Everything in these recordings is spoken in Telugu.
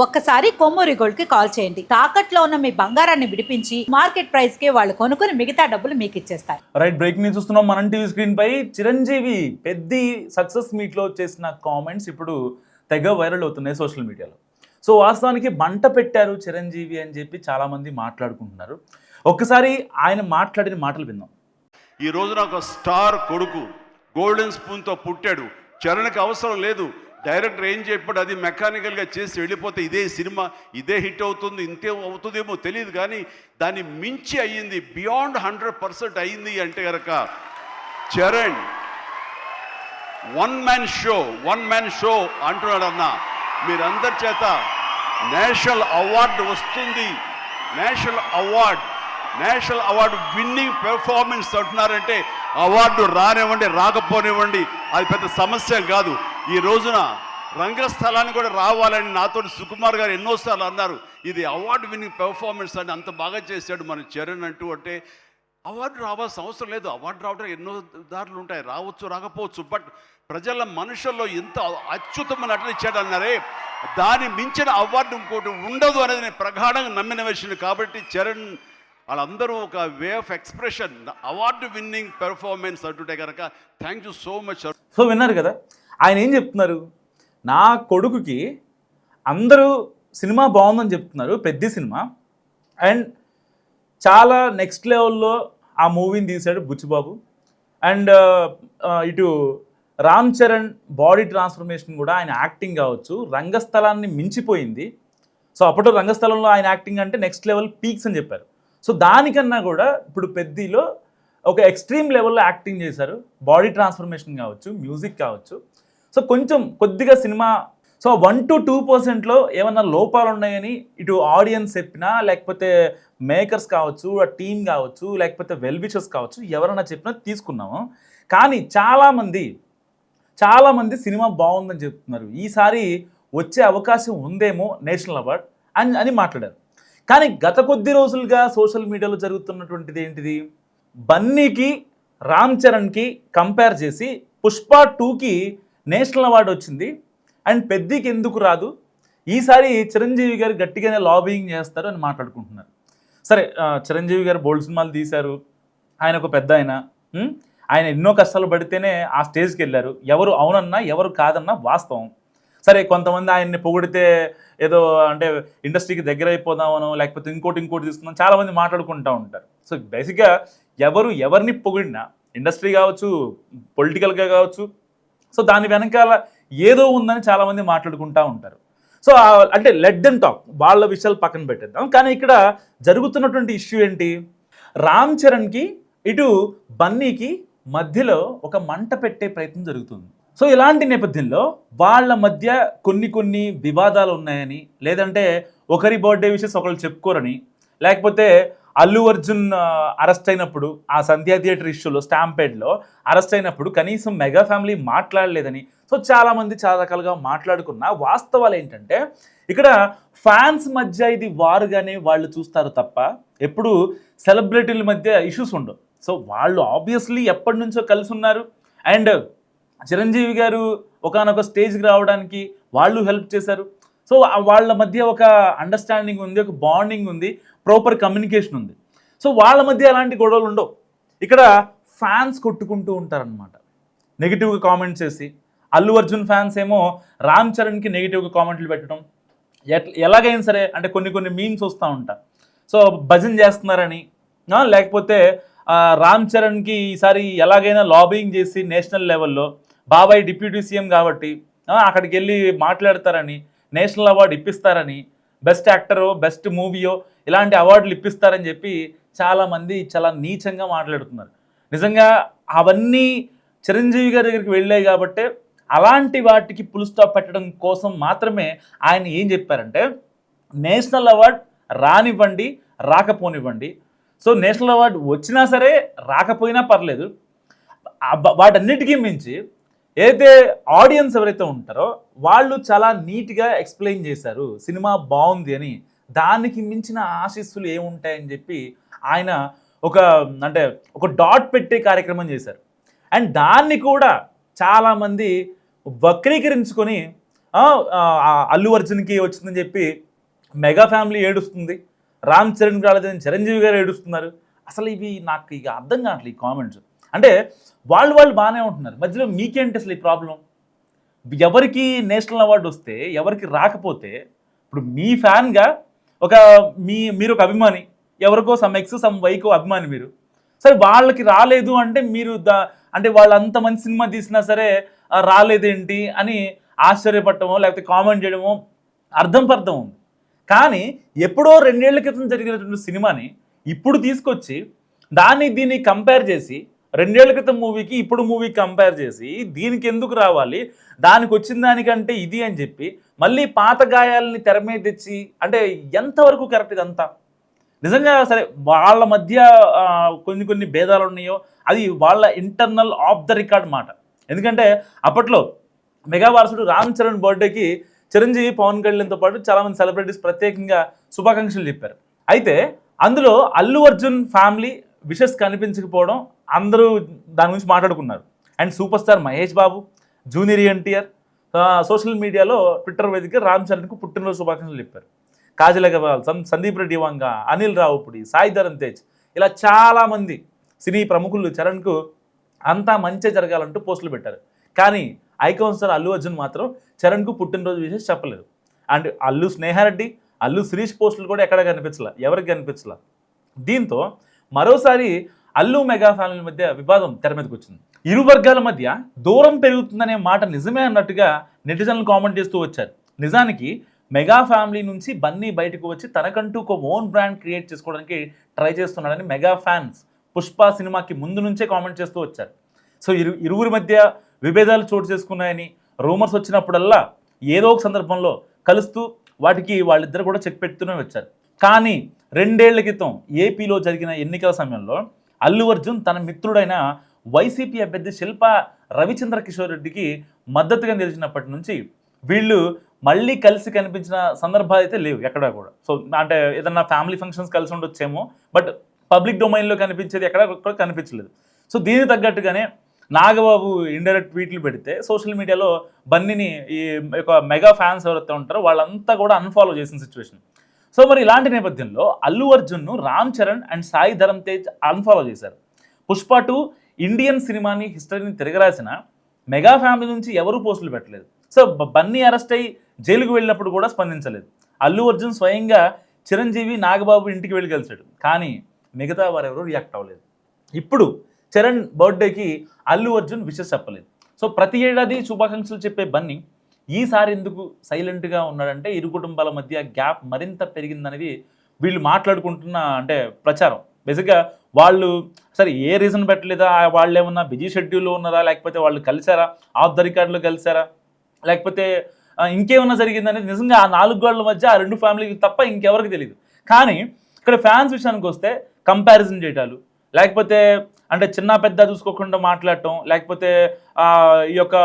ఒక్కసారి కొమ్మూరి గోల్డ్ కి కాల్ చేయండి. తాకట్లో ఉన్న మీ బంగారాన్ని విడిపించి మార్కెట్ ప్రైస్ కి వాళ్ళు కొనుక్కుని మిగతా డబ్బులు మీకు ఇచ్చేస్తారు. రైట్, బ్రేక్ ని చూస్తున్నాం మనం టీవీ స్క్రీన్ పై. చిరంజీవి పెద్ద సక్సెస్ మీట్ లో చేసిన కామెంట్స్ ఇప్పుడు తెగ వైరల్ అవుతున్నాయి సోషల్ మీడియాలో. సో వాస్తవానికి మంట పెట్టారు చిరంజీవి అని చెప్పి చాలా మంది మాట్లాడుకుంటున్నారు. ఒక్కసారి ఆయన మాట్లాడిన మాటలు విందాం. ఈ రోజున ఒక స్టార్ కొడుకు గోల్డెన్ స్పూన్తో పుట్టాడు. చరణ్కి అవసరం లేదు. డైరెక్టర్ ఏం చెప్పాడు అది మెకానికల్గా చేసి వెళ్ళిపోతే ఇదే సినిమా ఇదే హిట్ అవుతుంది, ఇంతే అవుతుందేమో తెలియదు, కానీ దాన్ని మించి అయ్యింది. బియాండ్ 100% అయ్యింది అంటే కనుక చరణ్ వన్ మ్యాన్ షో అంటున్నాడు అన్న. మీరందరి చేత నేషనల్ అవార్డు వస్తుంది. నేషనల్ అవార్డు విన్నింగ్ పెర్ఫార్మెన్స్ అంటున్నారంటే అవార్డు రానివ్వండి రాకపోనివ్వండి అది పెద్ద సమస్య కాదు. ఈ రోజున రంగస్థలాన్ని కూడా రావాలని నాతో సుకుమార్ గారు ఎన్నోసార్లు అన్నారు. ఇది అవార్డు విన్నింగ్ పెర్ఫార్మెన్స్ అని అంత బాగా చేశాడు మన చరణ్ అంటూ. అంటే అవార్డు రావాల్సిన అవసరం లేదు. అవార్డు రావడం ఎన్నో దారులు ఉంటాయి, రావచ్చు రాకపోవచ్చు. బట్ ప్రజల మనుషుల్లో ఎంత అత్యుత్తమ నటన ఇచ్చాడు అన్నారే, దాన్ని మించిన అవార్డు ఇంకోటి ఉండదు అనేది నేను ప్రగాఢంగా నమ్మిన విషయం. కాబట్టి చరణ్ వాళ్ళందరూ ఒక way of expression award winning performance అంటుంటే కనుక thank you so much. So విన్నారు కదా ఆయన ఏం చెప్తున్నారు. నా కొడుకుకి అందరూ సినిమా బాగుందని చెప్తున్నారు, పెద్ద సినిమా, అండ్ చాలా నెక్స్ట్ లెవెల్లో ఆ మూవీని తీశాడు బుచ్చిబాబు. అండ్ ఇటు రామ్ చరణ్ బాడీ ట్రాన్స్ఫర్మేషన్ కూడా ఆయన యాక్టింగ్ కావచ్చు రంగస్థలాన్ని మించిపోయింది. సో అప్పట్లో రంగస్థలంలో ఆయన యాక్టింగ్ అంటే నెక్స్ట్ లెవెల్ పీక్స్ అని చెప్పారు. సో దానికన్నా కూడా ఇప్పుడు పెద్దలో ఒక ఎక్స్ట్రీమ్ లెవెల్లో యాక్టింగ్ చేశారు. బాడీ ట్రాన్స్ఫర్మేషన్ కావచ్చు, మ్యూజిక్ కావచ్చు. సో కొద్దిగా సినిమా 1 to 2%లో ఏమన్నా లోపాలు ఉన్నాయని ఇటు ఆడియన్స్ చెప్పినా, లేకపోతే మేకర్స్ కావచ్చు, ఆ టీం కావచ్చు, లేకపోతే వెల్ విషర్స్ కావచ్చు, ఎవరన్నా చెప్పినా తీసుకున్నాము. కానీ చాలామంది సినిమా బాగుందని చెప్తున్నారు, ఈసారి వచ్చే అవకాశం ఉందేమో నేషనల్ అవార్డ్ అని మాట్లాడారు. కానీ గత కొద్ది రోజులుగా సోషల్ మీడియాలో జరుగుతున్నటువంటిది ఏంటిది, బన్నీకి రామ్ చరణ్కి కంపేర్ చేసి పుష్ప 2కి నేషనల్ అవార్డు వచ్చింది అండ్ పెద్దికి ఎందుకు రాదు, ఈసారి చిరంజీవి గారు గట్టిగానే లాబింగ్ చేస్తారు అని మాట్లాడుకుంటున్నారు. సరే, చిరంజీవి గారు బోల్డ్ సినిమాలు తీశారు, ఆయన ఒక పెద్ద ఆయన ఎన్నో కష్టాలు పడితేనే ఆ స్టేజ్కి వెళ్ళారు. ఎవరు అవునన్నా ఎవరు కాదన్నా వాస్తవం. సరే, కొంతమంది ఆయన్ని పొగిడితే ఏదో అంటే ఇండస్ట్రీకి దగ్గర అయిపోదామనో లేకపోతే ఇంకోటి తీసుకుందాం చాలామంది మాట్లాడుకుంటూ ఉంటారు. సో బేసిక్గా ఎవరిని పొగిడినా, ఇండస్ట్రీ కావచ్చు, పొలిటికల్గా కావచ్చు, సో దాని వెనకాల ఏదో ఉందని చాలామంది మాట్లాడుకుంటూ ఉంటారు. సో అంటే లెట్ దెమ్ టాక్, వాళ్ళ విషయాలు పక్కన పెట్టేద్దాం. కానీ ఇక్కడ జరుగుతున్నటువంటి ఇష్యూ ఏంటి, రామ్ చరణ్కి ఇటు బన్నీకి మధ్యలో ఒక మంట పెట్టే ప్రయత్నం జరుగుతుంది. సో ఇలాంటి నేపథ్యంలో వాళ్ళ మధ్య కొన్ని వివాదాలు ఉన్నాయని, లేదంటే ఒకరి బర్త్డే విషయస్ ఒకళ్ళు చెప్పుకోరని, లేకపోతే అల్లు అర్జున్ అరెస్ట్ అయినప్పుడు ఆ సంధ్యా థియేటర్ ఇష్యూలో స్టాంపేడ్లో అరెస్ట్ అయినప్పుడు కనీసం మెగా ఫ్యామిలీ మాట్లాడలేదని, సో చాలామంది చాలా రకాలుగా మాట్లాడుకున్న వాస్తవాలు ఏంటంటే ఇక్కడ ఫ్యాన్స్ మధ్య ఇది వారుగానే వాళ్ళు చూస్తారు తప్ప ఎప్పుడు సెలబ్రిటీల మధ్య ఇష్యూస్ ఉండవు. సో వాళ్ళు ఆబ్వియస్లీ ఎప్పటి నుంచో కలిసి ఉన్నారు. అండ్ చిరంజీవి గారు ఒకానొక స్టేజ్కి రావడానికి వాళ్ళు హెల్ప్ చేశారు. సో వాళ్ళ మధ్య ఒక అండర్స్టాండింగ్ ఉంది, ఒక బాండింగ్ ఉంది, ప్రాపర్ కమ్యూనికేషన్ ఉంది. సో వాళ్ళ మధ్య ఎలాంటి గొడవలు ఉండవు. ఇక్కడ ఫ్యాన్స్ కొట్టుకుంటూ ఉంటారనమాట, నెగిటివ్గా కామెంట్స్ చేసి. అల్లు అర్జున్ ఫ్యాన్స్ ఏమో రామ్ చరణ్కి నెగిటివ్గా కామెంట్లు పెట్టడం, ఎలాగైనా సరే అంటే కొన్ని మీమ్స్ వస్తూ ఉంటాయి. సో భజన చేస్తున్నారని, లేకపోతే రామ్ చరణ్కి ఈసారి ఎలాగైనా లాబింగ్ చేసి నేషనల్ లెవెల్లో బాబాయ్ డిప్యూటీ సీఎం కాబట్టి అక్కడికి వెళ్ళి మాట్లాడతారని, నేషనల్ అవార్డు ఇప్పిస్తారని, బెస్ట్ యాక్టరో బెస్ట్ మూవీయో ఇలాంటి అవార్డులు ఇప్పిస్తారని చెప్పి చాలామంది చాలా నీచంగా మాట్లాడుతున్నారు. నిజంగా అవన్నీ చిరంజీవి గారి దగ్గరికి వెళ్ళాయి కాబట్టి అలాంటి వాటికి ఫుల్ స్టాప్ పెట్టడం కోసం మాత్రమే ఆయన ఏం చెప్పారంటే, నేషనల్ అవార్డు రానివ్వండి రాకపోనివ్వండి, సో నేషనల్ అవార్డు వచ్చినా సరే రాకపోయినా పర్లేదు, వాటన్నిటికీ మించి ఏదైతే ఆడియన్స్ ఎవరైతే ఉంటారో వాళ్ళు చాలా నీట్గా ఎక్స్ప్లెయిన్ చేశారు సినిమా బాగుంది అని, దానికి మించిన ఆశీస్సులు ఏముంటాయని చెప్పి ఆయన ఒక డాట్ పెట్టే కార్యక్రమం చేశారు. అండ్ దాన్ని కూడా చాలామంది వక్రీకరించుకొని అల్లు అర్జున్కి వచ్చిందని చెప్పి మెగా ఫ్యామిలీ ఏడుస్తుంది, రామ్ చరణ్ రాలేదని చిరంజీవి గారు ఏడుస్తున్నారు. అసలు ఇవి నాకు ఇక అర్థం కావట్లేదు ఈ కామెంట్స్. అంటే వాళ్ళు బాగానే ఉంటున్నారు, మధ్యలో మీకేంటి అసలు ఈ ప్రాబ్లం? ఎవరికి నేషనల్ అవార్డు వస్తే ఎవరికి రాకపోతే, ఇప్పుడు మీ ఫ్యాన్గా మీరు ఒక అభిమాని, ఎవరికో సమ్ ఎక్స్ సమ్ వైకో అభిమాని మీరు, సరే వాళ్ళకి రాలేదు అంటే మీరు అంటే వాళ్ళు అంత మంచి సినిమా తీసినా సరే రాలేదేంటి అని ఆశ్చర్యపడటమో లేకపోతే కామెంట్ చేయడమో అర్థం ఉంది. కానీ ఎప్పుడో 2 ఏళ్ల క్రితం జరిగినటువంటి సినిమాని ఇప్పుడు తీసుకొచ్చి దీన్ని కంపేర్ చేసి 2 ఏళ్ల క్రితం మూవీకి ఇప్పుడు మూవీకి కంపేర్ చేసి దీనికి ఎందుకు రావాలి, దానికి వచ్చిన దానికంటే ఇది అని చెప్పి మళ్ళీ పాత గాయాలని తెర మీద తెచ్చి, అంటే ఎంతవరకు కరెక్ట్ ఇదంతా? నిజంగా సరే వాళ్ళ మధ్య కొన్ని భేదాలు ఉన్నాయో అది వాళ్ళ ఇంటర్నల్ ఆఫ్ ద రికార్డ్ మాట. ఎందుకంటే అప్పట్లో మెగా వారసుడు రామ్ చరణ్ బర్త్డేకి చిరంజీవి, పవన్ కళ్యాణ్తో పాటు చాలామంది సెలబ్రిటీస్ ప్రత్యేకంగా శుభాకాంక్షలు చెప్పారు. అయితే అందులో అల్లు అర్జున్ ఫ్యామిలీ విషెస్ కనిపించకపోవడం అందరూ దాని గురించి మాట్లాడుకున్నారు. And super star Mahesh Babu, junior NTR social మీడియాలో ట్విట్టర్ వేదిక రామ్ చరణ్కు పుట్టినరోజు శుభాకాంక్షలు చెప్పారు. కాజల్ అగర్వాల్, సందీప్ రెడ్డి వంగ, అనిల్ రావుపుడి, సాయి ధరమ్ తేజ్, ఇలా చాలామంది సినీ ప్రముఖులు చరణ్కు అంతా మంచి జరగాలంటూ పోస్టులు పెట్టారు. కానీ ఐకాన్ స్టార్ అల్లు అర్జున్ మాత్రం చరణ్కు పుట్టినరోజు విషయం చెప్పలేదు. అండ్ అల్లు స్నేహారెడ్డి, అల్లు శిరీష్ పోస్టులు కూడా ఎక్కడ కనిపించలా, ఎవరికి కనిపించలా. దీంతో మరోసారి అల్లు మెగా ఫ్యామిలీ మధ్య వివాదం తెర మీదకి వచ్చింది. ఇరు వర్గాల మధ్య దూరం పెరుగుతుందనే మాట నిజమే అన్నట్టుగా నెటిజన్లు కామెంట్ చేస్తూ వచ్చారు. నిజానికి మెగా ఫ్యామిలీ నుంచి బన్నీ బయటకు వచ్చి తనకంటూ ఒక ఓన్ బ్రాండ్ క్రియేట్ చేసుకోవడానికి ట్రై చేస్తున్నాడని మెగా ఫ్యాన్స్ పుష్ప సినిమాకి ముందు నుంచే కామెంట్ చేస్తూ వచ్చారు. సో ఇరువురి మధ్య విభేదాలు చోటు చేసుకున్నాయని రూమర్స్ వచ్చినప్పుడల్లా ఏదో ఒక సందర్భంలో కలుస్తూ వాటికి వాళ్ళిద్దరు కూడా చెక్ పెడుతూనే వచ్చారు. కానీ 2 ఏళ్ల క్రితం ఏపీలో జరిగిన ఎన్నికల సమయంలో అల్లు అర్జున్ తన మిత్రుడైన వైసీపీ అభ్యర్థి శిల్పా రవిచంద్ర కిషోర్ రెడ్డికి మద్దతుగా నిలిచినప్పటి నుంచి వీళ్ళు మళ్ళీ కలిసి కనిపించిన సందర్భాలు అయితే లేవు ఎక్కడా కూడా. సో అంటే ఏదన్నా ఫ్యామిలీ ఫంక్షన్స్ కలిసి ఉండొచ్చేమో, బట్ పబ్లిక్ డొమైన్లో కనిపించేది ఎక్కడ కూడా కనిపించలేదు. సో దీనికి తగ్గట్టుగానే నాగబాబు ఇండైరెక్ట్ ట్వీట్లు పెడితే సోషల్ మీడియాలో బన్నీని ఈ యొక్క మెగా ఫ్యాన్స్ ఎవరైతే ఉంటారో వాళ్ళంతా కూడా అన్ఫాలో చేసిన సిచ్యువేషన్. సో మరి ఇలాంటి నేపథ్యంలో అల్లు అర్జున్ను రామ్ చరణ్ అండ్ సాయి ధరమ్ తేజ్ అన్ఫాలో చేశారు. పుష్ప 2 ఇండియన్ సినిమాని హిస్టరీని తిరగరాసిన మెగా ఫ్యామిలీ నుంచి ఎవరూ పోస్టులు పెట్టలేదు. సో బన్నీ అరెస్ట్ అయ్యి జైలుకు వెళ్ళినప్పుడు కూడా స్పందించలేదు. అల్లు అర్జున్ స్వయంగా చిరంజీవి, నాగబాబు ఇంటికి వెళ్ళి కలిశాడు, కానీ మిగతా వారెవరూ రియాక్ట్ అవ్వలేదు. ఇప్పుడు చరణ్ బర్త్డేకి అల్లు అర్జున్ విషెస్ చెప్పలేదు. సో ప్రతి ఏడాది శుభాకాంక్షలు చెప్పే బన్నీ ఈసారి ఎందుకు సైలెంట్గా ఉన్నాడంటే ఇరు కుటుంబాల మధ్య గ్యాప్ మరింత పెరిగిందనేది వీళ్ళు మాట్లాడుకుంటున్న అంటే ప్రచారం. బేసిక్గా వాళ్ళు సరే ఏ రీజన్ పెట్టలేదా, వాళ్ళు ఏమన్నా బిజీ షెడ్యూల్లో ఉన్నారా, లేకపోతే వాళ్ళు కలిసారా, ఆఫ్ ద రికార్డులో కలిసారా, లేకపోతే ఇంకేమన్నా జరిగిందనేది నిజంగా ఆ 4 గోడల మధ్య ఆ 2 ఫ్యామిలీకి తప్ప ఇంకెవరికి తెలియదు. కానీ ఇక్కడ ఫ్యాన్స్ విషయానికి వస్తే కంపారిజన్ చేయటాలు, లేకపోతే అంటే చిన్న పెద్ద చూసుకోకుండా మాట్లాడటం, లేకపోతే ఈ యొక్క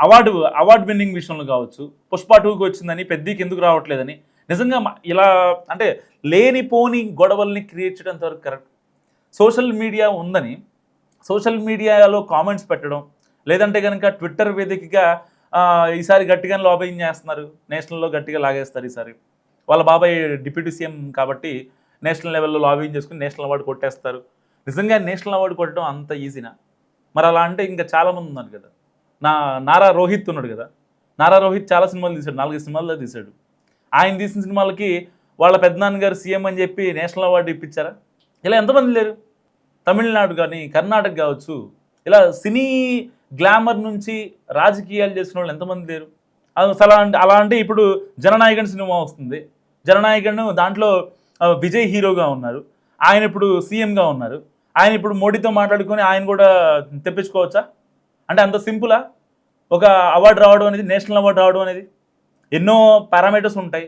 అవార్డు విన్నింగ్ విషయంలో కావచ్చు, పుష్ప 2కి వచ్చిందని పెద్దకి ఎందుకు రావట్లేదని నిజంగా ఇలా అంటే లేనిపోని గొడవల్ని క్రియేట్ చేయడం అంతవరకు కరెక్ట్. సోషల్ మీడియా ఉందని సోషల్ మీడియాలో కామెంట్స్ పెట్టడం, లేదంటే కనుక ట్విట్టర్ వేదికగా ఈసారి గట్టిగా లాబింగ్ చేస్తున్నారు, నేషనల్లో గట్టిగా లాగేస్తారు. ఈసారి వాళ్ళ బాబాయ్ డిప్యూటీ సీఎం కాబట్టి నేషనల్ లెవెల్లో లాబింగ్ చేసుకుని నేషనల్ అవార్డు కొట్టేస్తారు. నిజంగా నేషనల్ అవార్డు కొట్టడం అంత ఈజీనా? మరి అలా అంటే ఇంకా చాలామంది ఉన్నారు కదా. నారా రోహిత్ ఉన్నాడు కదా, నారా రోహిత్ చాలా సినిమాలు తీశాడు, 4 సినిమాల్లో తీశాడు. ఆయన తీసిన సినిమాలకి వాళ్ళ పెద్దనాన్నగారు సీఎం అని చెప్పి నేషనల్ అవార్డు ఇప్పించారా? ఇలా ఎంతమంది లేరు? తమిళనాడు కానీ కర్ణాటక కావచ్చు, ఇలా సినీ గ్లామర్ నుంచి రాజకీయాలు చేసిన వాళ్ళు ఎంతమంది లేరు? అలా అంటే ఇప్పుడు జననాయకుని సినిమా వస్తుంది, జననాయకుడు దాంట్లో విజయ్ హీరోగా ఉన్నారు, ఆయన ఇప్పుడు సీఎంగా ఉన్నారు, ఆయన ఇప్పుడు మోడీతో మాట్లాడుకొని ఆయన కూడా తెప్పించుకోవచ్చా? అంటే అంత సింపులా ఒక అవార్డు రావడం అనేది, నేషనల్ అవార్డు రావడం అనేది? ఎన్నో పారామీటర్స్ ఉంటాయి,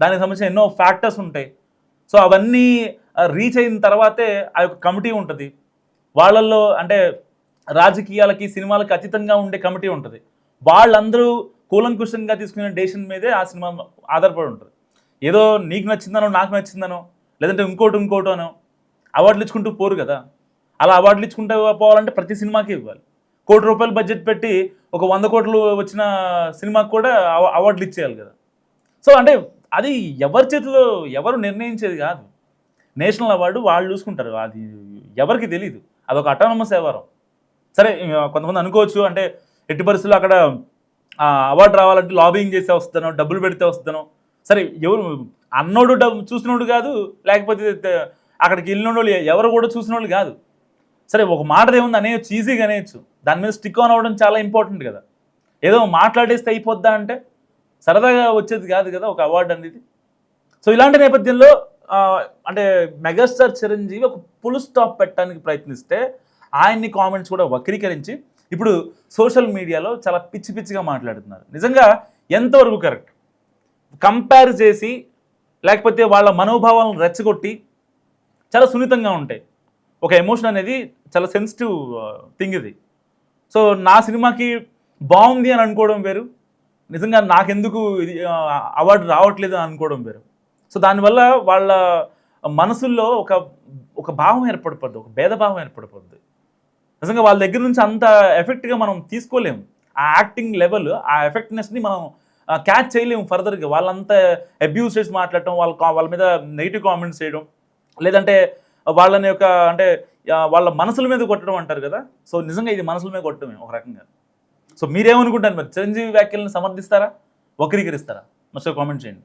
దానికి సంబంధించిన ఎన్నో ఫ్యాక్టర్స్ ఉంటాయి. సో అవన్నీ రీచ్ అయిన తర్వాతే ఆ యొక్క కమిటీ ఉంటుంది. వాళ్ళల్లో అంటే రాజకీయాలకి సినిమాలకి అతీతంగా ఉండే కమిటీ ఉంటుంది. వాళ్ళందరూ కూలంకుషంగా తీసుకునే డెసిషన్ మీదే ఆ సినిమా ఆధారపడి ఉంటుంది. ఏదో నీకు నచ్చిందనో నాకు నచ్చిందనో లేదంటే ఇంకోటోనో అవార్డులు ఇచ్చుకుంటూ పోరు కదా. అలా అవార్డులు ఇచ్చుకుంటూ పోవాలంటే ప్రతి సినిమాకి ఇవ్వాలి. ₹1 కోటి బడ్జెట్ పెట్టి ఒక 100 కోట్లు వచ్చిన సినిమాకి కూడా అవార్డులు ఇచ్చేయాలి కదా. సో అంటే అది ఎవరి చేతిలో ఎవరు నిర్ణయించేది కాదు. నేషనల్ అవార్డు వాళ్ళు చూసుకుంటారు, అది ఎవరికి తెలియదు, అదొక అటానమస్ వ్యవహారం. సరే కొంతమంది అనుకోవచ్చు అంటే ఎట్టి పరిస్థితుల్లో అక్కడ అవార్డు రావాలంటే లాబింగ్ చేస్తే వస్తానో, డబ్బులు పెడితే వస్తానో. సరే ఎవరు అన్నోడు చూసినోడు కాదు, లేకపోతే అక్కడికి వెళ్ళిన వాళ్ళు ఎవరు కూడా చూసిన వాళ్ళు కాదు. సరే ఒక మాట ఏముంది అనేయచ్చు, ఈజీగా అనేయచ్చు. దాని మీద స్టిక్ ఆన్ అవ్వడం చాలా ఇంపార్టెంట్ కదా. ఏదో మాట్లాడేస్తే అయిపోద్దా అంటే సరదాగా వచ్చేది కాదు కదా ఒక అవార్డు అనేది. సో ఇలాంటి నేపథ్యంలో అంటే మెగాస్టార్ చిరంజీవి ఒక ఫుల్ స్టాప్ పెట్టడానికి ప్రయత్నిస్తే ఆయన్ని కామెంట్స్ కూడా వక్రీకరించి ఇప్పుడు సోషల్ మీడియాలో చాలా పిచ్చి పిచ్చిగా మాట్లాడుతున్నారు. నిజంగా ఎంతవరకు కరెక్ట్? కంపేర్ చేసి లేకపోతే వాళ్ళ మనోభావాలను రెచ్చగొట్టి చాలా సున్నితంగా ఉంటాయి. ఒక ఎమోషన్ అనేది చాలా సెన్సిటివ్ థింగ్ ఇది. సో నా సినిమాకి బాగుంది అని అనుకోవడం వేరు, నిజంగా నాకెందుకు ఇది అవార్డు రావట్లేదు అని అనుకోవడం వేరు. సో దానివల్ల వాళ్ళ మనసుల్లో ఒక భావం ఏర్పడిపోద్ది, ఒక భేదభావం ఏర్పడిపోద్ది. నిజంగా వాళ్ళ దగ్గర నుంచి అంత ఎఫెక్ట్గా మనం తీసుకోలేము. ఆ యాక్టింగ్ లెవెల్, ఆ ఎఫెక్ట్నెస్ని మనం క్యాచ్ చేయలేము ఫర్దర్గా. వాళ్ళంతా అబ్యూస్ చేసి మాట్లాడటం, వాళ్ళ మీద నెగిటివ్ కామెంట్స్ చేయడం, లేదంటే వాళ్ళని యొక్క అంటే వాళ్ళ మనసుల మీద కొట్టడం అంటారు కదా. సో నిజంగా ఇది మనసుల మీద కొట్టడమే ఒక రకంగా. సో మీరేమనుకుంటారు మరి? చిరంజీవి వ్యాఖ్యలను సమర్థిస్తారా, వక్రీకరిస్తారా? మస్తు కామెంట్ చేయండి.